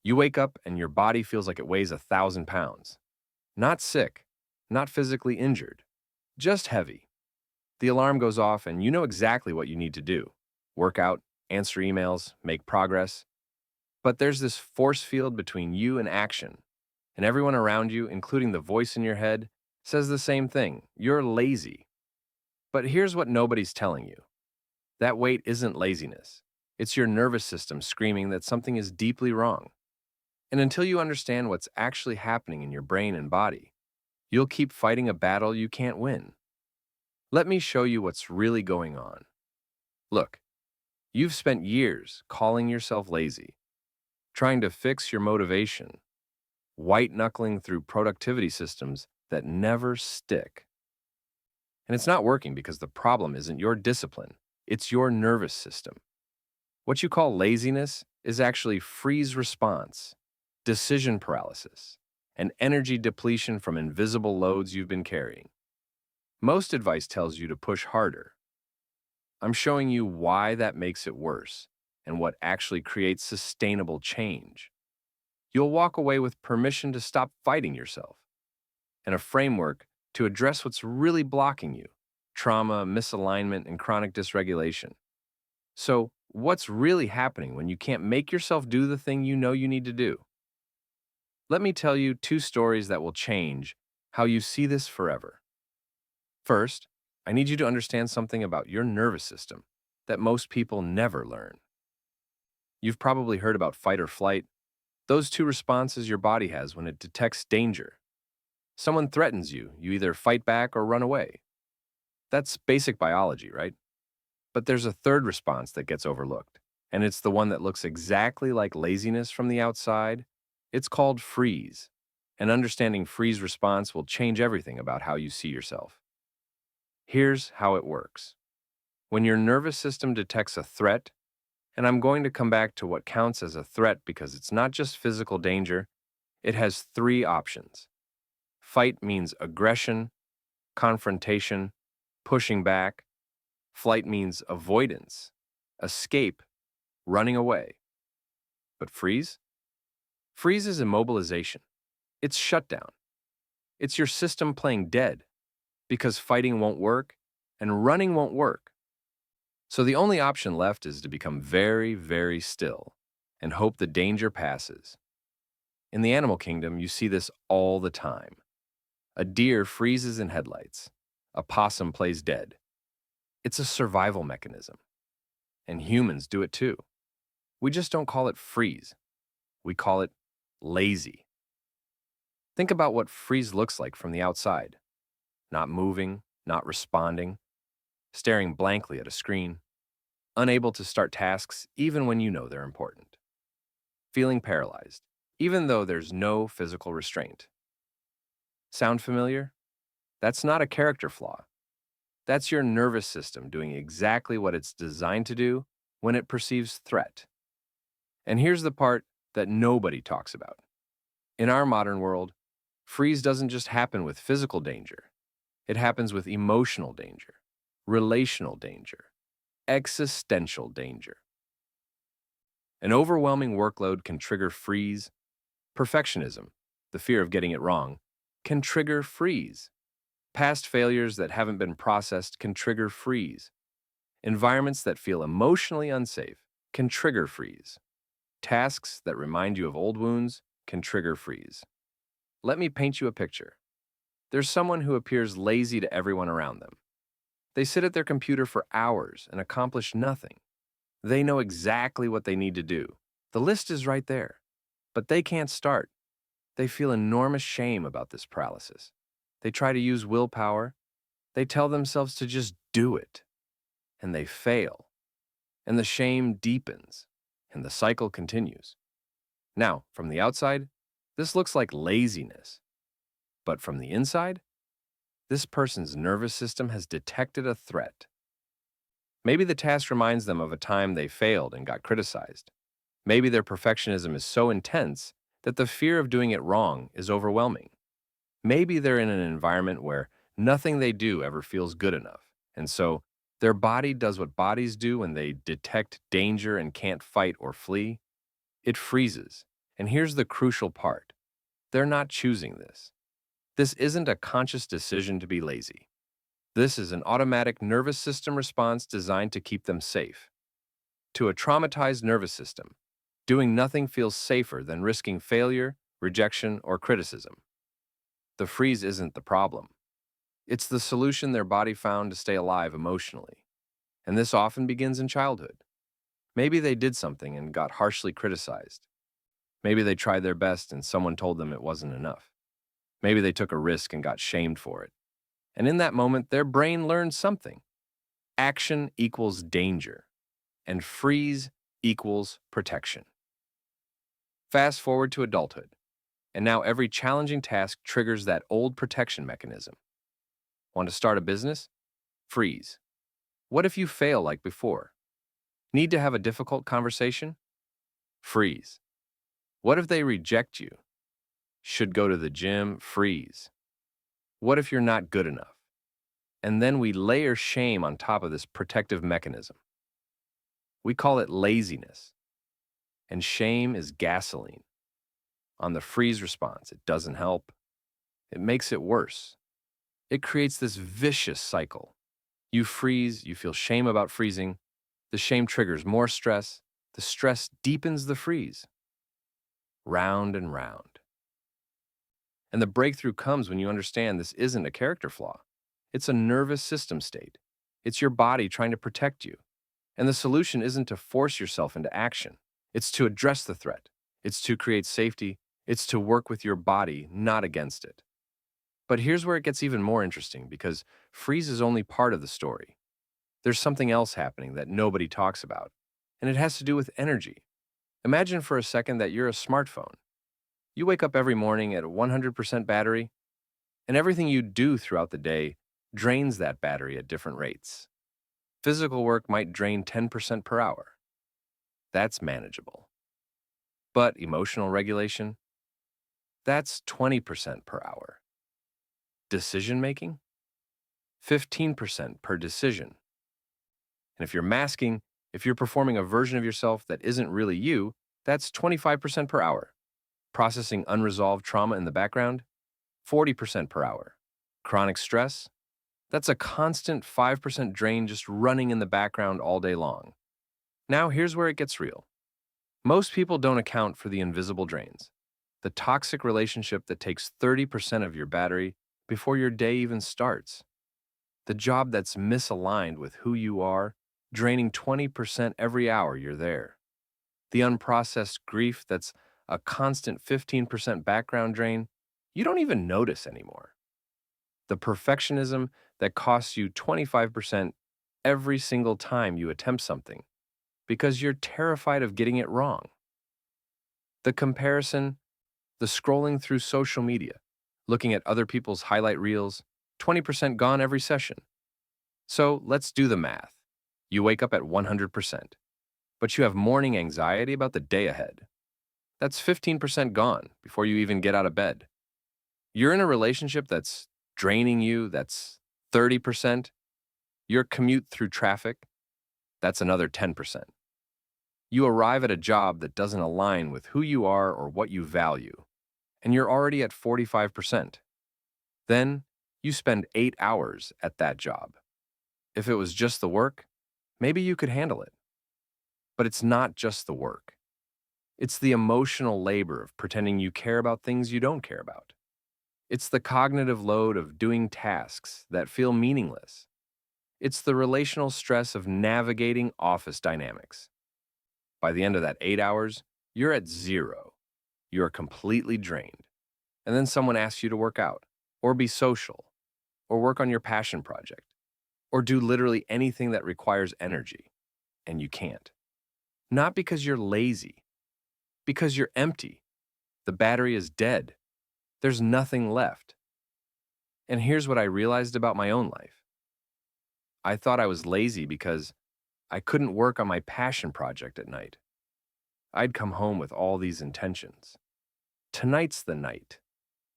You wake up and your body feels like it weighs 1,000 pounds. Not sick, not physically injured, just heavy. The alarm goes off and you know exactly what you need to do: work out, answer emails, make progress. But there's this force field between you and action, and everyone around you, including the voice in your head, says the same thing: you're lazy. But here's what nobody's telling you: that weight isn't laziness. It's your nervous system screaming that something is deeply wrong. And until you understand what's actually happening in your brain and body, you'll keep fighting a battle you can't win. Let me show you what's really going on. Look, you've spent years calling yourself lazy, trying to fix your motivation, white knuckling through productivity systems that never stick. And it's not working because the problem isn't your discipline, it's your nervous system. What you call laziness is actually freeze response, decision paralysis, and energy depletion from invisible loads you've been carrying. Most advice tells you to push harder. I'm showing you why that makes it worse and what actually creates sustainable change. You'll walk away with permission to stop fighting yourself and a framework to address what's really blocking you: trauma, misalignment, and chronic dysregulation. So, what's really happening when you can't make yourself do the thing you know you need to do? Let me tell you two stories that will change how you see this forever. First, I need you to understand something about your nervous system that most people never learn. You've probably heard about fight or flight, those two responses your body has when it detects danger. Someone threatens you, you either fight back or run away. That's basic biology, right? But there's a third response that gets overlooked, and it's the one that looks exactly like laziness from the outside. It's called freeze. And understanding freeze response will change everything about how you see yourself. Here's how it works. When your nervous system detects a threat, and I'm going to come back to what counts as a threat because it's not just physical danger, it has three options. Fight means aggression, confrontation, pushing back. Flight means avoidance, escape, running away. But freeze? Freeze is immobilization. It's shutdown. It's your system playing dead because fighting won't work and running won't work. So the only option left is to become very, very still and hope the danger passes. In the animal kingdom, you see this all the time. A deer freezes in headlights. A possum plays dead. It's a survival mechanism. And humans do it too. We just don't call it freeze. We call it lazy. Think about what freeze looks like from the outside. Not moving, not responding, staring blankly at a screen, unable to start tasks even when you know they're important, feeling paralyzed, even though there's no physical restraint. Sound familiar? That's not a character flaw. That's your nervous system doing exactly what it's designed to do when it perceives threat. And here's the part that nobody talks about. In our modern world, freeze doesn't just happen with physical danger. It happens with emotional danger, relational danger, existential danger. An overwhelming workload can trigger freeze. Perfectionism, the fear of getting it wrong, can trigger freeze. Past failures that haven't been processed can trigger freeze. Environments that feel emotionally unsafe can trigger freeze. Tasks that remind you of old wounds can trigger freeze. Let me paint you a picture. There's someone who appears lazy to everyone around them. They sit at their computer for hours and accomplish nothing. They know exactly what they need to do. The list is right there. But they can't start. They feel enormous shame about this paralysis. They try to use willpower. They tell themselves to just do it. And they fail. And the shame deepens. And the cycle continues. Now, from the outside, this looks like laziness. But from the inside, this person's nervous system has detected a threat. Maybe the task reminds them of a time they failed and got criticized. Maybe their perfectionism is so intense that the fear of doing it wrong is overwhelming. Maybe they're in an environment where nothing they do ever feels good enough, and so their body does what bodies do when they detect danger and can't fight or flee. It freezes, And here's the crucial part. They're not choosing this. This isn't a conscious decision to be lazy. This is an automatic nervous system response designed to keep them safe. To a traumatized nervous system, doing nothing feels safer than risking failure, rejection, or criticism. The freeze isn't the problem. It's the solution their body found to stay alive emotionally. And this often begins in childhood. Maybe they did something and got harshly criticized. Maybe they tried their best and someone told them it wasn't enough. Maybe they took a risk and got shamed for it. And in that moment, their brain learned something. Action equals danger, and freeze equals protection. Fast forward to adulthood, and now every challenging task triggers that old protection mechanism. Want to start a business? Freeze. What if you fail like before? Need to have a difficult conversation? Freeze. What if they reject you? Should go to the gym? Freeze. What if you're not good enough? And then we layer shame on top of this protective mechanism. We call it laziness. And shame is gasoline. On the freeze response, it doesn't help. It makes it worse. It creates this vicious cycle. You freeze, you feel shame about freezing. The shame triggers more stress. The stress deepens the freeze. Round and round. And the breakthrough comes when you understand this isn't a character flaw. It's a nervous system state. It's your body trying to protect you. And the solution isn't to force yourself into action. It's to address the threat. It's to create safety. It's to work with your body, not against it. But here's where it gets even more interesting because freeze is only part of the story. There's something else happening that nobody talks about, and it has to do with energy. Imagine for a second that you're a smartphone. You wake up every morning at 100% battery, and everything you do throughout the day drains that battery at different rates. Physical work might drain 10% per hour. That's manageable. But emotional regulation? That's 20% per hour. Decision making? 15% per decision. And if you're masking, if you're performing a version of yourself that isn't really you, that's 25% per hour. Processing unresolved trauma in the background? 40% per hour. Chronic stress? That's a constant 5% drain just running in the background all day long. Now here's where it gets real. Most people don't account for the invisible drains. The toxic relationship that takes 30% of your battery before your day even starts. The job that's misaligned with who you are, draining 20% every hour you're there. The unprocessed grief that's a constant 15% background drain you don't even notice anymore. The perfectionism that costs you 25% every single time you attempt something because you're terrified of getting it wrong. The comparison, the scrolling through social media, looking at other people's highlight reels, 20% gone every session. So let's do the math. You wake up at 100%, but you have morning anxiety about the day ahead. That's 15% gone before you even get out of bed. You're in a relationship that's draining you, that's 30%. Your commute through traffic, that's another 10%. You arrive at a job that doesn't align with who you are or what you value, and you're already at 45%. Then you spend 8 hours at that job. If it was just the work, maybe you could handle it. But it's not just the work. It's the emotional labor of pretending you care about things you don't care about. It's the cognitive load of doing tasks that feel meaningless. It's the relational stress of navigating office dynamics. By the end of that 8 hours, you're at zero. You're completely drained. And then someone asks you to work out, or be social, or work on your passion project, or do literally anything that requires energy, and you can't. Not because you're lazy, because you're empty. The battery is dead. There's nothing left. And here's what I realized about my own life. I thought I was lazy because I couldn't work on my passion project at night. I'd come home with all these intentions. Tonight's the night.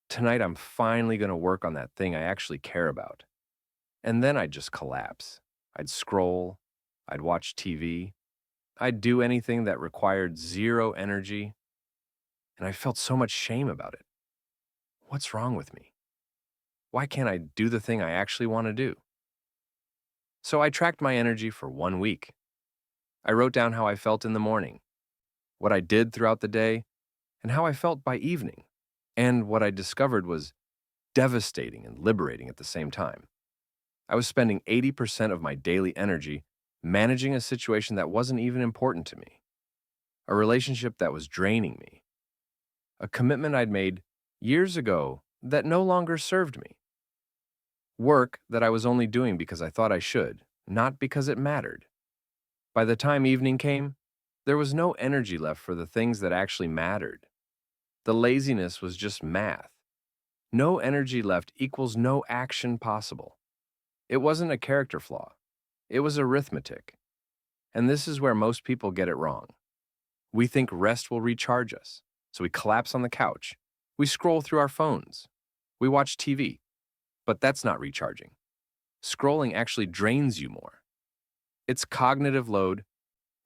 Tonight I'm finally going to work on that thing I actually care about. And then I'd just collapse. I'd scroll. I'd watch TV. I'd do anything that required zero energy. and I felt so much shame about it. What's wrong with me? Why can't I do the thing I actually want to do? So I tracked my energy for 1 week. I wrote down how I felt in the morning, what I did throughout the day, and how I felt by evening. And what I discovered was devastating and liberating at the same time. I was spending 80% of my daily energy managing a situation that wasn't even important to me, a relationship that was draining me, a commitment I'd made years ago that no longer served me, work that I was only doing because I thought I should, not because it mattered. By the time evening came, there was no energy left for the things that actually mattered. The laziness was just math. No energy left equals no action possible. It wasn't a character flaw. It was arithmetic. And this is where most people get it wrong. We think rest will recharge us, so we collapse on the couch. We scroll through our phones. We watch TV. But that's not recharging. Scrolling actually drains you more. It's cognitive load,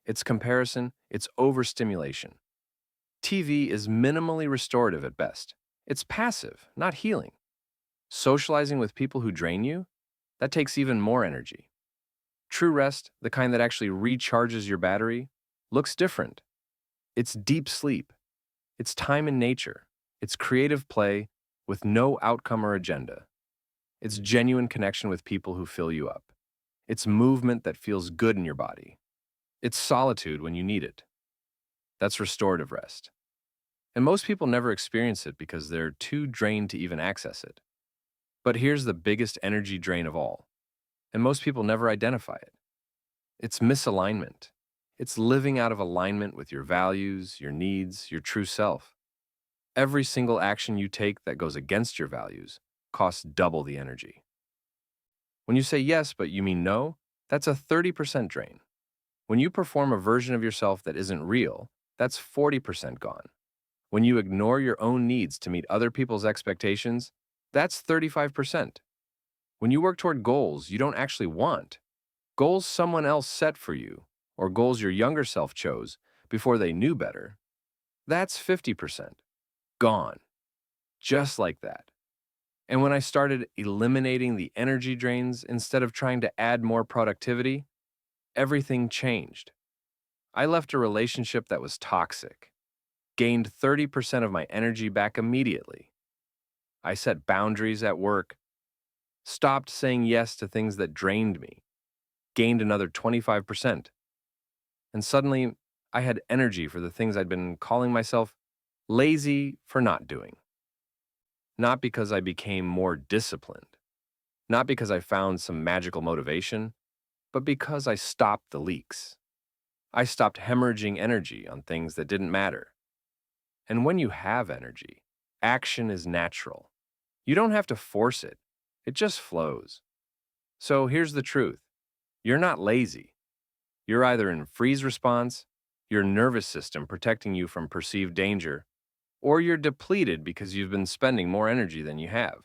it's comparison, it's overstimulation. TV is minimally restorative at best. It's passive, not healing. Socializing with people who drain you, that takes even more energy. True rest, the kind that actually recharges your battery, looks different. It's deep sleep. It's time in nature. It's creative play with no outcome or agenda. It's genuine connection with people who fill you up. It's movement that feels good in your body. It's solitude when you need it. That's restorative rest. And most people never experience it because they're too drained to even access it. But here's the biggest energy drain of all, and most people never identify it. It's misalignment. It's living out of alignment with your values, your needs, your true self. Every single action you take that goes against your values costs double the energy. When you say yes, but you mean no, that's a 30% drain. When you perform a version of yourself that isn't real, that's 40% gone. When you ignore your own needs to meet other people's expectations, that's 35%. When you work toward goals you don't actually want, goals someone else set for you, or goals your younger self chose before they knew better, that's 50%. Gone. Just like that. And when I started eliminating the energy drains instead of trying to add more productivity, everything changed. I left a relationship that was toxic, gained 30% of my energy back immediately. I set boundaries at work, stopped saying yes to things that drained me, gained another 25%. And suddenly, I had energy for the things I'd been calling myself lazy for not doing. Not because I became more disciplined, not because I found some magical motivation, but because I stopped the leaks. I stopped hemorrhaging energy on things that didn't matter. And when you have energy, action is natural. You don't have to force it, it just flows. So here's the truth. You're not lazy. You're either in freeze response, your nervous system protecting you from perceived danger, or you're depleted because you've been spending more energy than you have,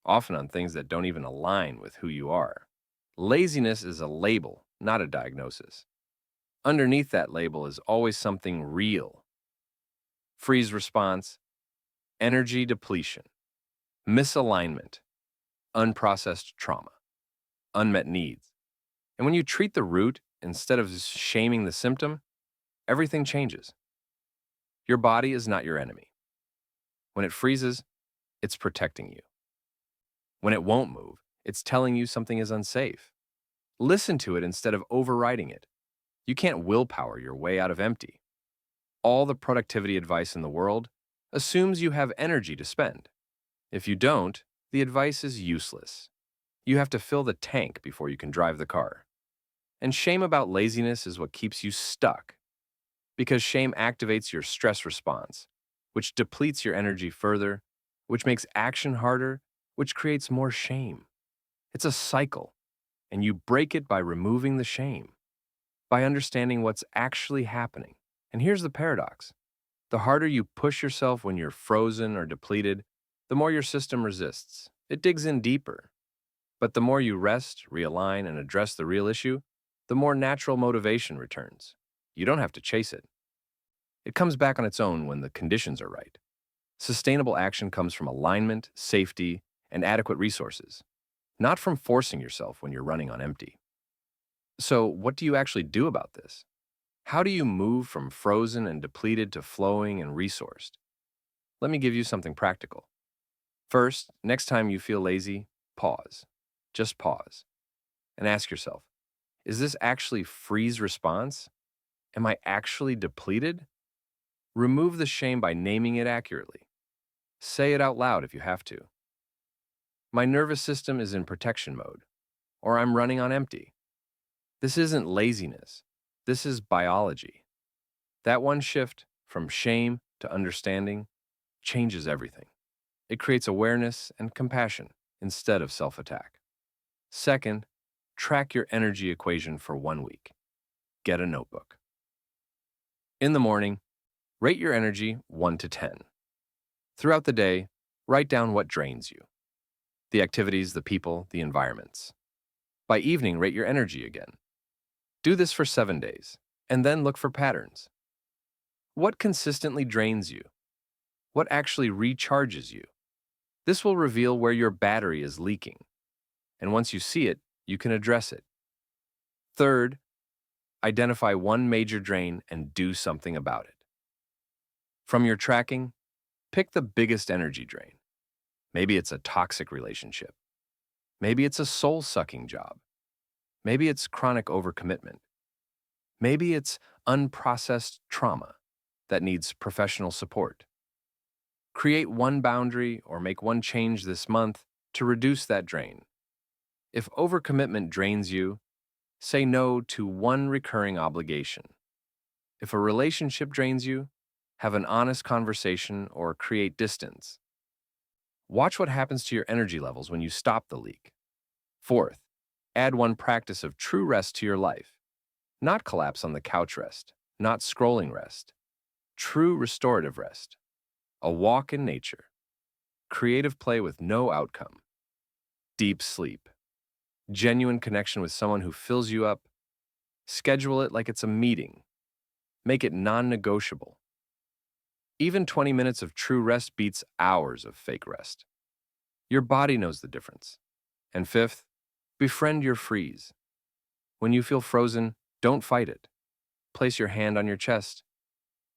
often on things that don't even align with who you are. Laziness is a label, not a diagnosis. Underneath that label is always something real. Freeze response, energy depletion, misalignment, unprocessed trauma, unmet needs. And when you treat the root instead of shaming the symptom, everything changes. Your body is not your enemy. When it freezes, it's protecting you. When it won't move, it's telling you something is unsafe. Listen to it instead of overriding it. You can't willpower your way out of empty. All the productivity advice in the world assumes you have energy to spend. If you don't, the advice is useless. You have to fill the tank before you can drive the car. And shame about laziness is what keeps you stuck. Because shame activates your stress response, which depletes your energy further, which makes action harder, which creates more shame. It's a cycle, and you break it by removing the shame, by understanding what's actually happening. And here's the paradox. The harder you push yourself when you're frozen or depleted, the more your system resists. It digs in deeper. But the more you rest, realign, and address the real issue, the more natural motivation returns. You don't have to chase it. It comes back on its own when the conditions are right. Sustainable action comes from alignment, safety, and adequate resources, not from forcing yourself when you're running on empty. So, what do you actually do about this? How do you move from frozen and depleted to flowing and resourced? Let me give you something practical. First, next time you feel lazy, pause. Just pause and ask yourself, is this actually freeze response? Am I actually depleted? Remove the shame by naming it accurately. Say it out loud if you have to. My nervous system is in protection mode, or I'm running on empty. This isn't laziness. This is biology. That one shift from shame to understanding changes everything. It creates awareness and compassion instead of self-attack. Second, track your energy equation for 1 week. Get a notebook. In the morning, rate your energy 1 to 10. Throughout the day, write down what drains you. The activities, the people, the environments. By evening, rate your energy again. Do this for 7 days, and then look for patterns. What consistently drains you? What actually recharges you? This will reveal where your battery is leaking. And once you see it, you can address it. Third, identify one major drain and do something about it. From your tracking, pick the biggest energy drain. Maybe it's a toxic relationship. Maybe it's a soul-sucking job. Maybe it's chronic overcommitment. Maybe it's unprocessed trauma that needs professional support. Create one boundary or make one change this month to reduce that drain. If overcommitment drains you, say no to one recurring obligation. If a relationship drains you, have an honest conversation or create distance. Watch what happens to your energy levels when you stop the leak. Fourth, add one practice of true rest to your life. Not collapse on the couch rest, not scrolling rest. True restorative rest. A walk in nature. Creative play with no outcome. Deep sleep. Genuine connection with someone who fills you up. Schedule it like it's a meeting. Make it non-negotiable. Even 20 minutes of true rest beats hours of fake rest. Your body knows the difference. And fifth, befriend your freeze. When you feel frozen, don't fight it. Place your hand on your chest.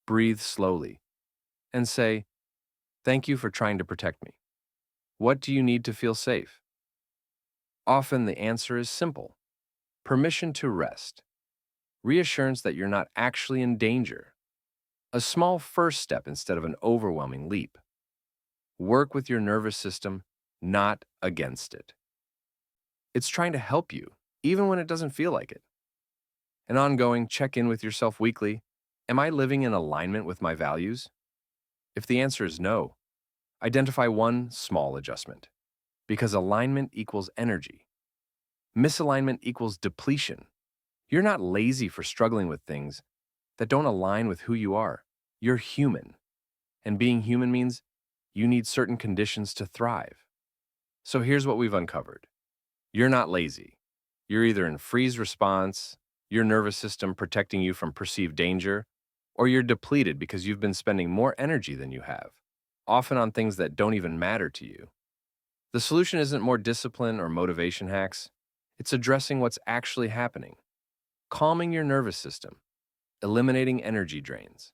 Breathe slowly. And say, "Thank you for trying to protect me. What do you need to feel safe?" Often the answer is simple. Permission to rest. Reassurance that you're not actually in danger. A small first step instead of an overwhelming leap. Work with your nervous system, not against it. It's trying to help you, even when it doesn't feel like it. An ongoing check-in with yourself weekly. Am I living in alignment with my values? If the answer is no, identify one small adjustment. Because alignment equals energy. Misalignment equals depletion. You're not lazy for struggling with things that don't align with who you are. You're human. And being human means you need certain conditions to thrive. So here's what we've uncovered. You're not lazy. You're either in freeze response, your nervous system protecting you from perceived danger, or you're depleted because you've been spending more energy than you have, often on things that don't even matter to you. The solution isn't more discipline or motivation hacks. It's addressing what's actually happening. Calming your nervous system, eliminating energy drains,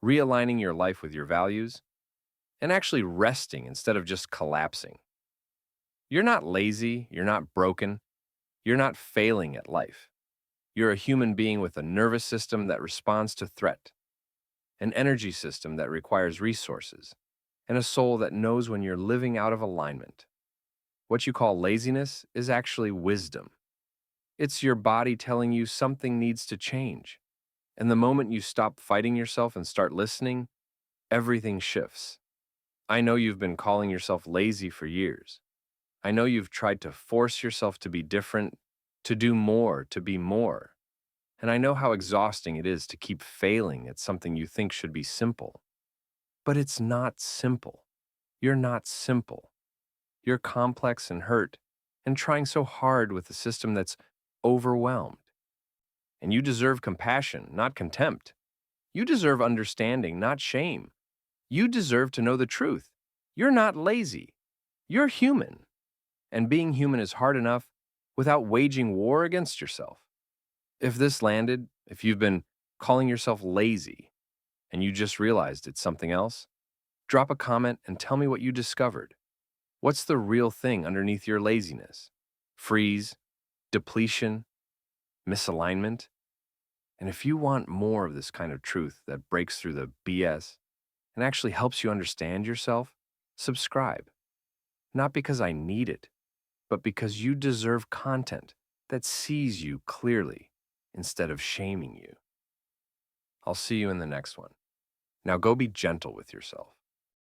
realigning your life with your values, and actually resting instead of just collapsing. You're not lazy, you're not broken, you're not failing at life. You're a human being with a nervous system that responds to threat, an energy system that requires resources, and a soul that knows when you're living out of alignment. What you call laziness is actually wisdom. It's your body telling you something needs to change. And the moment you stop fighting yourself and start listening, everything shifts. I know you've been calling yourself lazy for years. I know you've tried to force yourself to be different, to do more, to be more. And I know how exhausting it is to keep failing at something you think should be simple. But it's not simple. You're not simple. You're complex and hurt, and trying so hard with a system that's overwhelmed. And you deserve compassion, not contempt. You deserve understanding, not shame. You deserve to know the truth. You're not lazy. You're human. And being human is hard enough without waging war against yourself. If this landed, if you've been calling yourself lazy and you just realized it's something else, drop a comment and tell me what you discovered. What's the real thing underneath your laziness? Freeze, depletion, misalignment? And if you want more of this kind of truth that breaks through the BS and actually helps you understand yourself, subscribe. Not because I need it, but because you deserve content that sees you clearly instead of shaming you. I'll see you in the next one. Now go be gentle with yourself.